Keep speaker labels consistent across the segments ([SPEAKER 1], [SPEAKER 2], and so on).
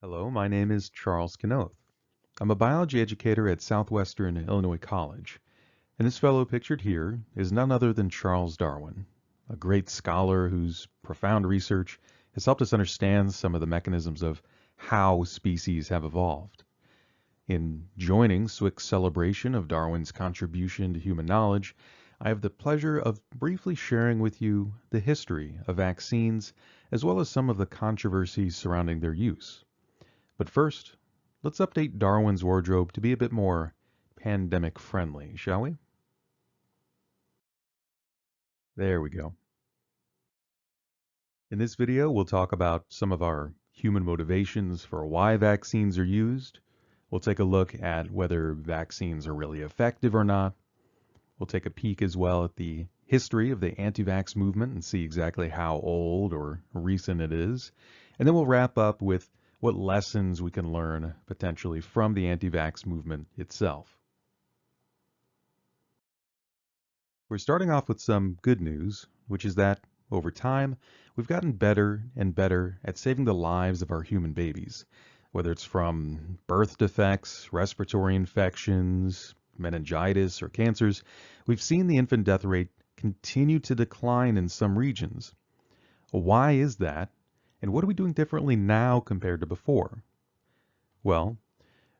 [SPEAKER 1] Hello, my name is Charles Kanoth. I'm a biology educator at Southwestern Illinois College, and this fellow pictured here is none other than Charles Darwin, a great scholar whose profound research has helped us understand some of the mechanisms of how species have evolved. In joining Swick's celebration of Darwin's contribution to human knowledge, I have the pleasure of briefly sharing with you the history of vaccines as well as some of the controversies surrounding their use. But first, let's update Darwin's wardrobe to be a bit more pandemic friendly, shall we? There we go. In this video, we'll talk about some of our human motivations for why vaccines are used. We'll take a look at whether vaccines are really effective or not. We'll take a peek as well at the history of the anti-vax movement and see exactly how old or recent it is. And then we'll wrap up with what lessons we can learn potentially from the anti-vax movement itself. We're starting off with some good news, which is that over time, we've gotten better and better at saving the lives of our human babies, whether it's from birth defects, respiratory infections, meningitis, or cancers. We've seen the infant death rate continue to decline in some regions. Why is that? And what are we doing differently now compared to before? Well,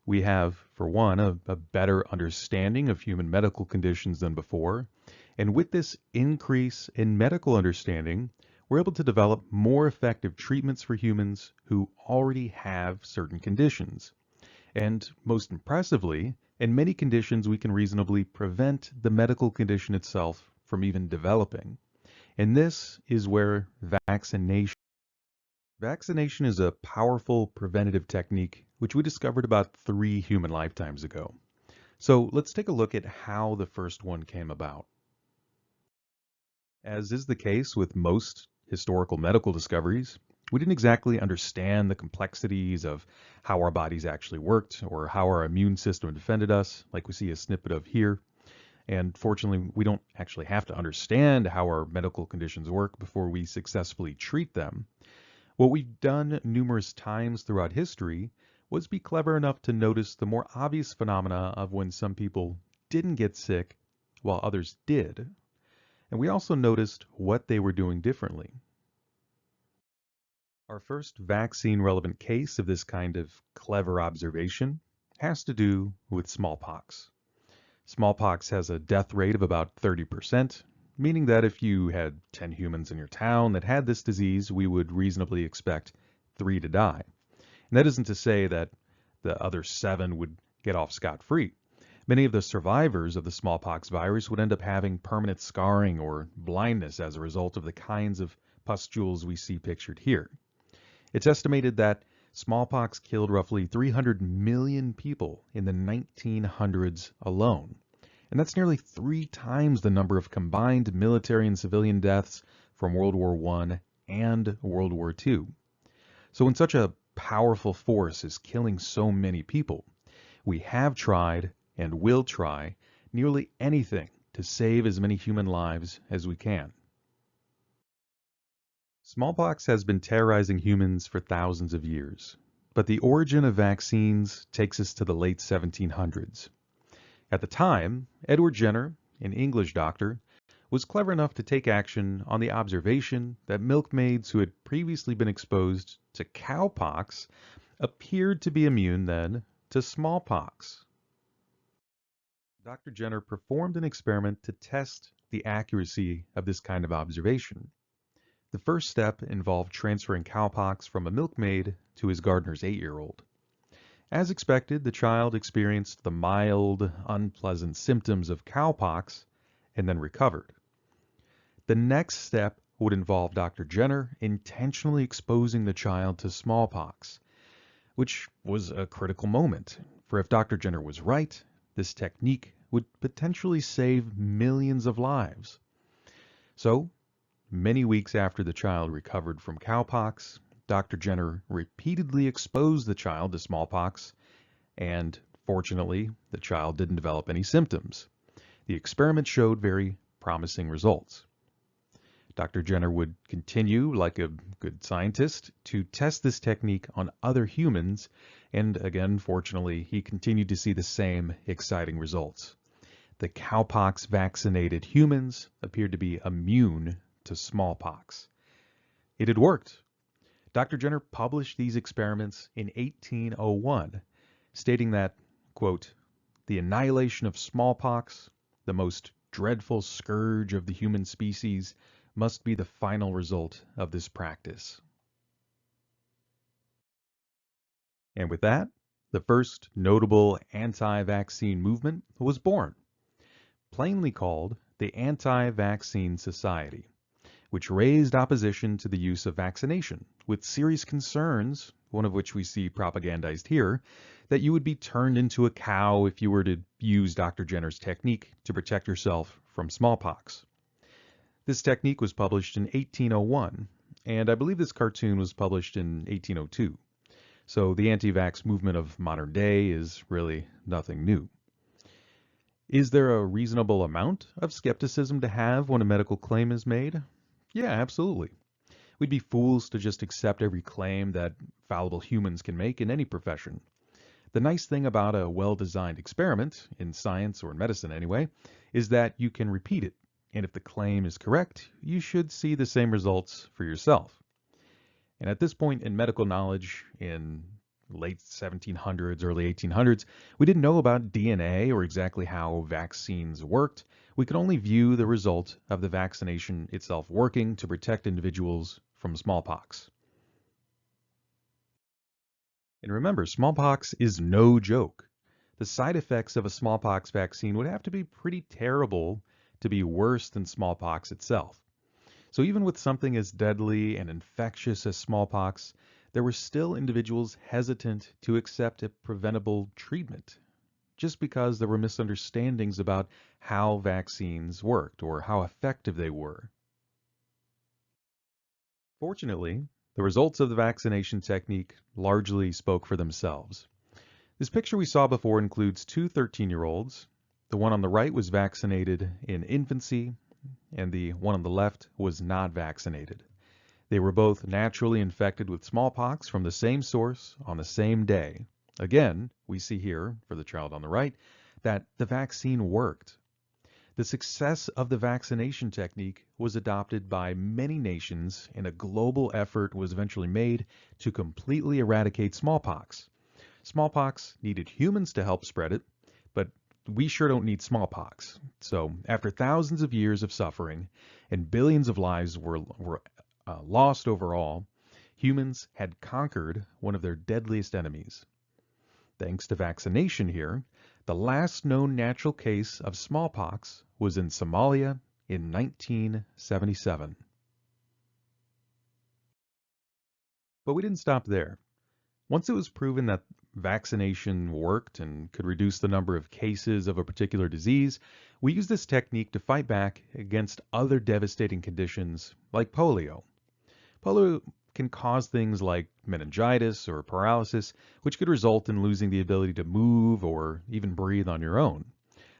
[SPEAKER 1] we have, for one, a better understanding of human medical conditions than before. And with this increase in medical understanding, we're able to develop more effective treatments for humans who already have certain conditions. And most impressively, in many conditions, we can reasonably prevent the medical condition itself from even developing. And this is where vaccination is a powerful preventative technique which we discovered about 3 human lifetimes ago. So let's take a look at how the first one came about. As is the case with most historical medical discoveries, we didn't exactly understand the complexities of how our bodies actually worked or how our immune system defended us, like we see a snippet of here. And fortunately, we don't actually have to understand how our medical conditions work before we successfully treat them. What we've done numerous times throughout history was be clever enough to notice the more obvious phenomena of when some people didn't get sick while others did. And we also noticed what they were doing differently. Our first vaccine-relevant case of this kind of clever observation has to do with smallpox. Smallpox has a death rate of about 30%, meaning that if you had 10 humans in your town that had this disease, we would reasonably expect 3 to die. And that isn't to say that the other 7 would get off scot-free. Many of the survivors of the smallpox virus would end up having permanent scarring or blindness as a result of the kinds of pustules we see pictured here. It's estimated that smallpox killed roughly 300 million people in the 1900s alone. And that's nearly 3 times the number of combined military and civilian deaths from World War I and World War II. So when such a powerful force is killing so many people, we have tried and will try nearly anything to save as many human lives as we can. Smallpox has been terrorizing humans for thousands of years, but the origin of vaccines takes us to the late 1700s. At the time, Edward Jenner, an English doctor, was clever enough to take action on the observation that milkmaids who had previously been exposed to cowpox appeared to be immune then to smallpox. Dr. Jenner performed an experiment to test the accuracy of this kind of observation. The first step involved transferring cowpox from a milkmaid to his gardener's 8-year-old. As expected, the child experienced the mild, unpleasant symptoms of cowpox and then recovered. The next step would involve Dr. Jenner intentionally exposing the child to smallpox, which was a critical moment, for if Dr. Jenner was right, this technique would potentially save millions of lives. So, many weeks after the child recovered from cowpox, Dr. Jenner repeatedly exposed the child to smallpox, and fortunately, the child didn't develop any symptoms. The experiment showed very promising results. Dr. Jenner would continue, like a good scientist, to test this technique on other humans, and again, fortunately, he continued to see the same exciting results. The cowpox vaccinated humans appeared to be immune to smallpox. It had worked. Dr. Jenner published these experiments in 1801, stating that, quote, "The annihilation of smallpox, the most dreadful scourge of the human species, must be the final result of this practice." And with that, the first notable anti-vaccine movement was born, plainly called the Anti-Vaccine Society, which raised opposition to the use of vaccination, with serious concerns, one of which we see propagandized here, that you would be turned into a cow if you were to use Dr. Jenner's technique to protect yourself from smallpox. This technique was published in 1801, and I believe this cartoon was published in 1802. So the anti-vax movement of modern day is really nothing new. Is there a reasonable amount of skepticism to have when a medical claim is made? Yeah, absolutely. We'd be fools to just accept every claim that fallible humans can make in any profession. The nice thing about a well-designed experiment, in science or in medicine anyway, is that you can repeat it, and if the claim is correct, you should see the same results for yourself. And at this point in medical knowledge, in late 1700s, early 1800s, we didn't know about DNA or exactly how vaccines worked. We could only view the result of the vaccination itself working to protect individuals from smallpox. And remember, smallpox is no joke. The side effects of a smallpox vaccine would have to be pretty terrible to be worse than smallpox itself. So even with something as deadly and infectious as smallpox, there were still individuals hesitant to accept a preventable treatment, just because there were misunderstandings about how vaccines worked or how effective they were. Fortunately, the results of the vaccination technique largely spoke for themselves. This picture we saw before includes two 13-year-olds. The one on the right was vaccinated in infancy, and the one on the left was not vaccinated. They were both naturally infected with smallpox from the same source on the same day. Again, we see here, for the child on the right, that the vaccine worked. The success of the vaccination technique was adopted by many nations, and a global effort was eventually made to completely eradicate smallpox. Smallpox needed humans to help spread it, but we sure don't need smallpox. So after thousands of years of suffering and billions of lives were lost overall, humans had conquered one of their deadliest enemies. Thanks to vaccination here, the last known natural case of smallpox was in Somalia in 1977. But we didn't stop there. Once it was proven that vaccination worked and could reduce the number of cases of a particular disease, we used this technique to fight back against other devastating conditions like polio. Polio can cause things like meningitis or paralysis, which could result in losing the ability to move or even breathe on your own.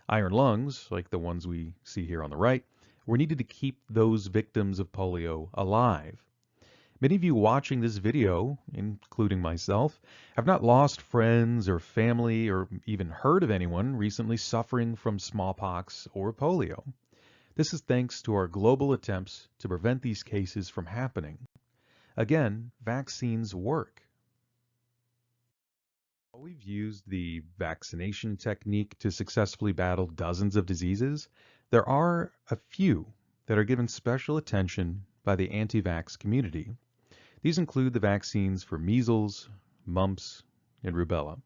[SPEAKER 1] Iron lungs, like the ones we see here on the right, were needed to keep those victims of polio alive. Many of you watching this video, including myself, have not lost friends or family or even heard of anyone recently suffering from smallpox or polio. This is thanks to our global attempts to prevent these cases from happening. Again, vaccines work. While we've used the vaccination technique to successfully battle dozens of diseases, there are a few that are given special attention by the anti-vax community. These include the vaccines for measles, mumps, and rubella.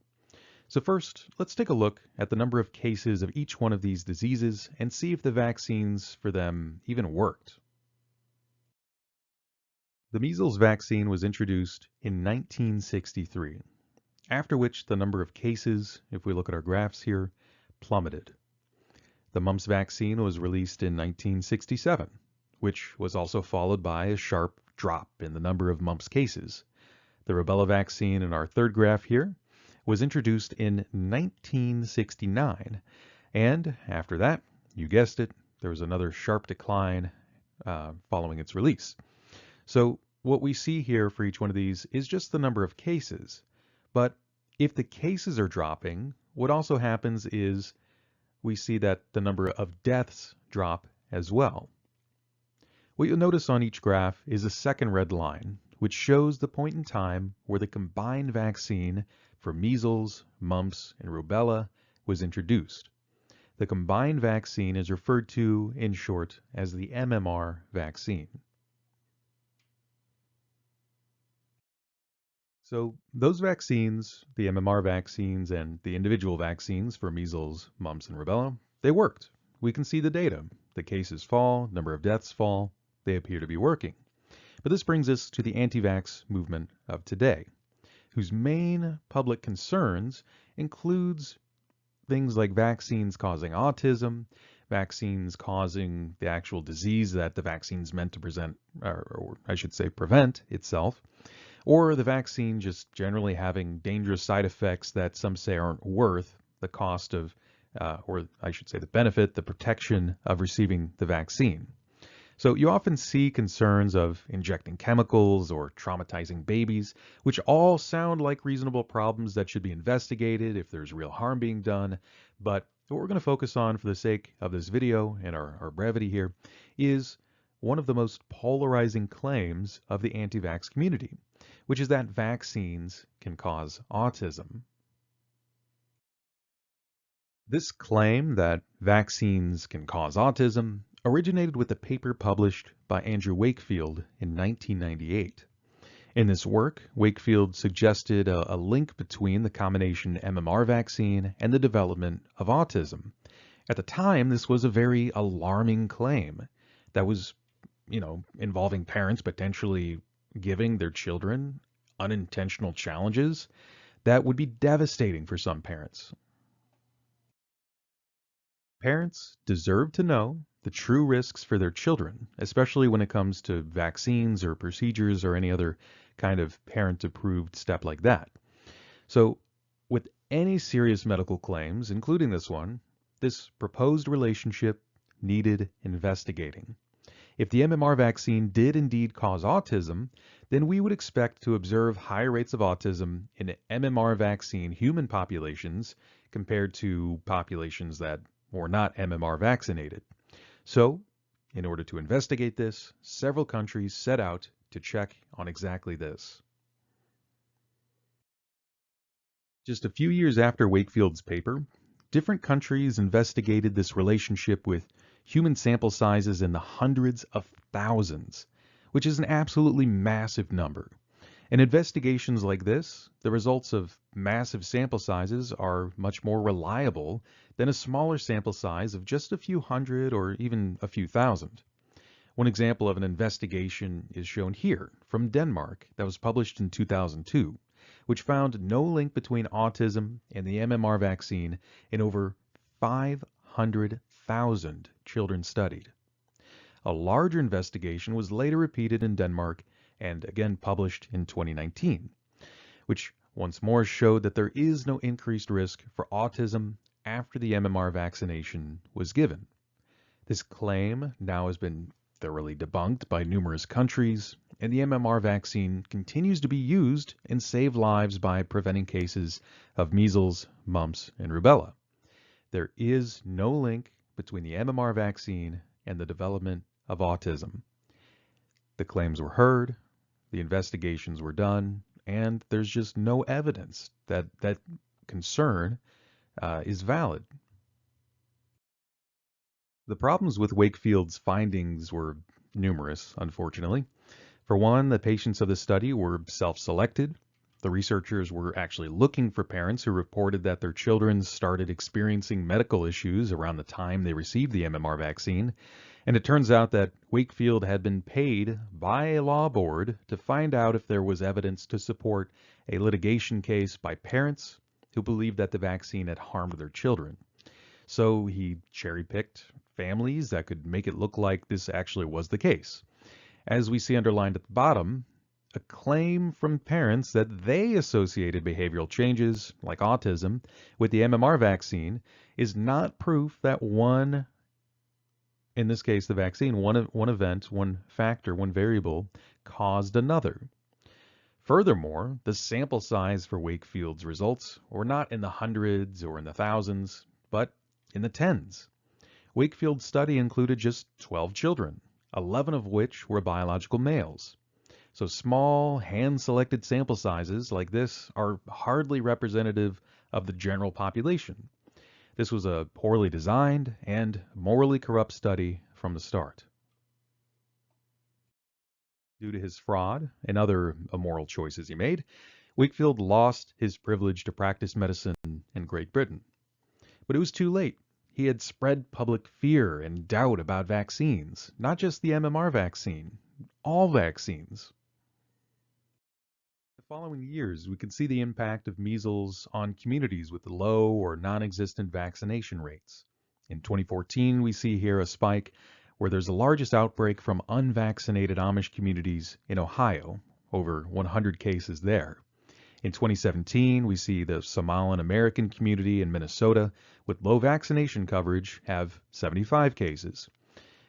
[SPEAKER 1] So first, let's take a look at the number of cases of each one of these diseases and see if the vaccines for them even worked. The measles vaccine was introduced in 1963, after which the number of cases, if we look at our graphs here, plummeted. The mumps vaccine was released in 1967, which was also followed by a sharp drop in the number of mumps cases. The rubella vaccine in our third graph here was introduced in 1969, and after that, you guessed it, there was another sharp decline following its release. So what we see here for each one of these is just the number of cases. But if the cases are dropping, what also happens is we see that the number of deaths drop as well. What you'll notice on each graph is a second red line, which shows the point in time where the combined vaccine for measles, mumps, and rubella was introduced. The combined vaccine is referred to, in short, as the MMR vaccine. So those vaccines, the MMR vaccines and the individual vaccines for measles, mumps, and rubella, they worked. We can see the data. The cases fall, number of deaths fall. They appear to be working. But this brings us to the anti-vax movement of today, whose main public concerns includes things like vaccines causing autism, vaccines causing the actual disease that the vaccine's meant to present, or I should say prevent itself, or the vaccine just generally having dangerous side effects that some say aren't worth the cost of, or I should say the benefit, the protection of receiving the vaccine. So you often see concerns of injecting chemicals or traumatizing babies, which all sound like reasonable problems that should be investigated if there's real harm being done. But what we're going to focus on for the sake of this video and our brevity here is one of the most polarizing claims of the anti-vax community, which is that vaccines can cause autism. This claim that vaccines can cause autism originated with a paper published by Andrew Wakefield in 1998. In this work, Wakefield suggested a link between the combination MMR vaccine and the development of autism. At the time, this was a very alarming claim that was, involving parents potentially giving their children unintentional challenges that would be devastating for some parents. Parents deserve to know the true risks for their children, especially when it comes to vaccines or procedures or any other kind of parent-approved step like that. So, with any serious medical claims, including this one, this proposed relationship needed investigating. If the MMR vaccine did indeed cause autism, then we would expect to observe higher rates of autism in MMR vaccine human populations compared to populations that were not MMR vaccinated. So, in order to investigate this, several countries set out to check on exactly this. Just a few years after Wakefield's paper, different countries investigated this relationship with human sample sizes in the hundreds of thousands, which is an absolutely massive number. In investigations like this, the results of massive sample sizes are much more reliable than a smaller sample size of just a few hundred or even a few thousand. One example of an investigation is shown here from Denmark that was published in 2002, which found no link between autism and the MMR vaccine in over 500,000 children studied. A larger investigation was later repeated in Denmark and again published in 2019, which once more showed that there is no increased risk for autism after the MMR vaccination was given. This claim now has been thoroughly debunked by numerous countries, and the MMR vaccine continues to be used and save lives by preventing cases of measles, mumps, and rubella. There is no link between the MMR vaccine and the development of autism. The claims were heard, the investigations were done, and there's just no evidence that that concern is valid. The problems with Wakefield's findings were numerous, unfortunately. For one, the patients of the study were self-selected. The researchers were actually looking for parents who reported that their children started experiencing medical issues around the time they received the MMR vaccine. And it turns out that Wakefield had been paid by a law board to find out if there was evidence to support a litigation case by parents who believed that the vaccine had harmed their children. So he cherry-picked families that could make it look like this actually was the case. As we see underlined at the bottom, a claim from parents that they associated behavioral changes, like autism, with the MMR vaccine is not proof that one In this case, the vaccine, one event, one factor, one variable caused another. Furthermore, the sample size for Wakefield's results were not in the hundreds or in the thousands, but in the tens. Wakefield's study included just 12 children, 11 of which were biological males. So small, hand-selected sample sizes like this are hardly representative of the general population. This was a poorly designed and morally corrupt study from the start. Due to his fraud and other immoral choices he made, Wakefield lost his privilege to practice medicine in Great Britain. But it was too late. He had spread public fear and doubt about vaccines, not just the MMR vaccine, all vaccines. The following years, we can see the impact of measles on communities with low or non-existent vaccination rates. In 2014, we see here a spike where there's the largest outbreak from unvaccinated Amish communities in Ohio, over 100 cases there. In 2017, we see the Somalian American community in Minnesota with low vaccination coverage have 75 cases.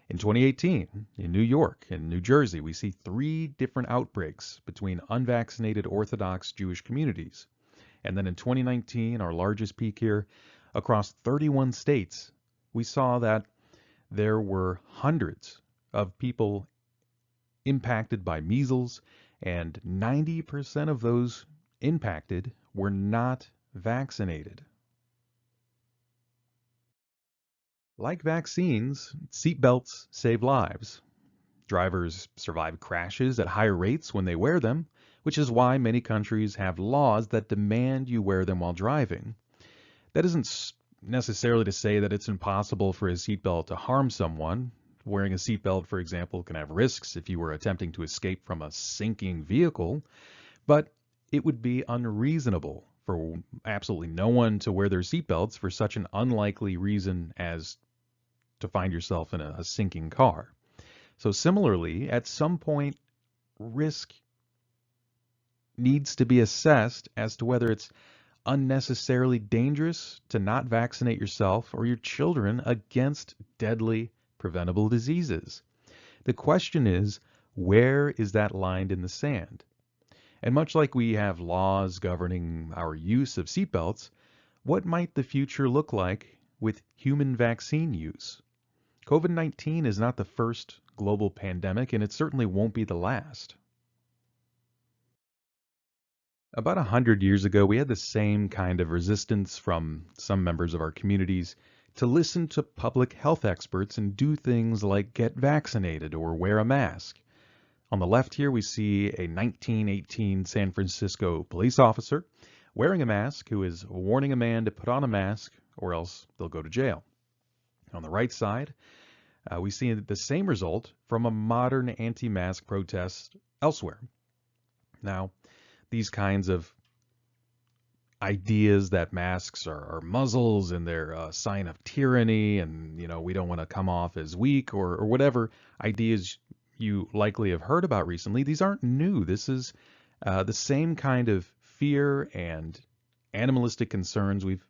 [SPEAKER 1] In 2018, in New York and New Jersey, we see 3 different outbreaks between unvaccinated Orthodox Jewish communities. And then in 2019, our largest peak here, across 31 states, we saw that there were hundreds of people impacted by measles, and 90% of those impacted were not vaccinated. Like vaccines, seatbelts save lives. Drivers survive crashes at higher rates when they wear them, which is why many countries have laws that demand you wear them while driving. That isn't necessarily to say that it's impossible for a seatbelt to harm someone. Wearing a seatbelt, for example, can have risks if you were attempting to escape from a sinking vehicle, but it would be unreasonable for absolutely no one to wear their seatbelts for such an unlikely reason as to find yourself in a sinking car. So similarly, at some point, risk needs to be assessed as to whether it's unnecessarily dangerous to not vaccinate yourself or your children against deadly preventable diseases. The question is, where is that line in the sand? And much like we have laws governing our use of seatbelts, what might the future look like with human vaccine use? COVID-19 is not the first global pandemic, and it certainly won't be the last. About 100 years ago, we had the same kind of resistance from some members of our communities to listen to public health experts and do things like get vaccinated or wear a mask. On the left here, we see a 1918 San Francisco police officer wearing a mask who is warning a man to put on a mask or else they'll go to jail. On the right side, we see the same result from a modern anti-mask protest elsewhere. Now, these kinds of ideas that masks are muzzles and they're a sign of tyranny and, we don't want to come off as weak or whatever ideas you likely have heard about recently, these aren't new. This is the same kind of fear and animalistic concerns we've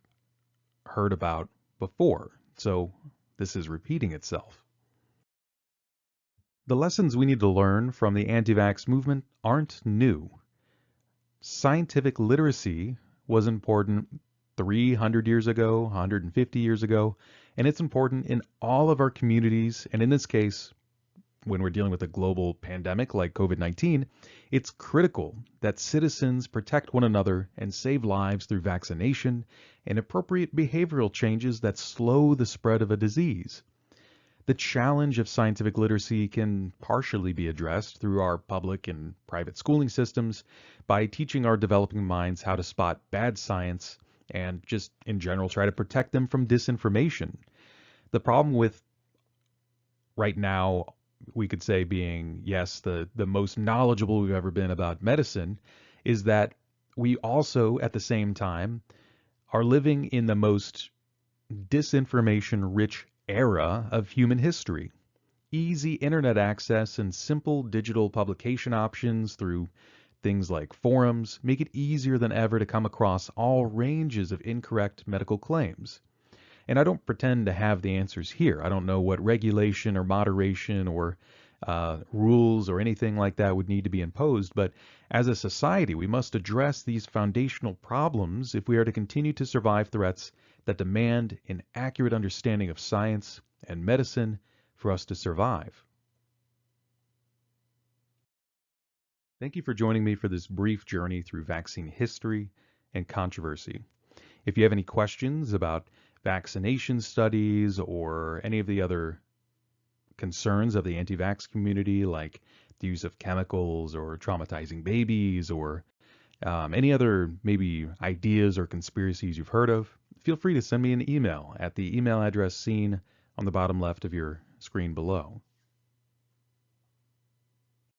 [SPEAKER 1] heard about before. So this is repeating itself. The lessons we need to learn from the anti-vax movement aren't new. Scientific literacy was important 300 years ago, 150 years ago, and it's important in all of our communities. And in this case, when we're dealing with a global pandemic like COVID-19, it's critical that citizens protect one another and save lives through vaccination and appropriate behavioral changes that slow the spread of a disease. The challenge of scientific literacy can partially be addressed through our public and private schooling systems by teaching our developing minds how to spot bad science and just in general try to protect them from disinformation. The problem with right now, we could say being, yes, the most knowledgeable we've ever been about medicine, is that we also at the same time are living in the most disinformation-rich era of human history. Easy internet access and simple digital publication options through things like forums make it easier than ever to come across all ranges of incorrect medical claims. And I don't pretend to have the answers here. I don't know what regulation or moderation or rules or anything like that would need to be imposed. But as a society, we must address these foundational problems if we are to continue to survive threats that demand an accurate understanding of science and medicine for us to survive. Thank you for joining me for this brief journey through vaccine history and controversy. If you have any questions about vaccination studies or any of the other concerns of the anti-vax community, like the use of chemicals or traumatizing babies or any other maybe ideas or conspiracies you've heard of, feel free to send me an email at the email address seen on the bottom left of your screen below.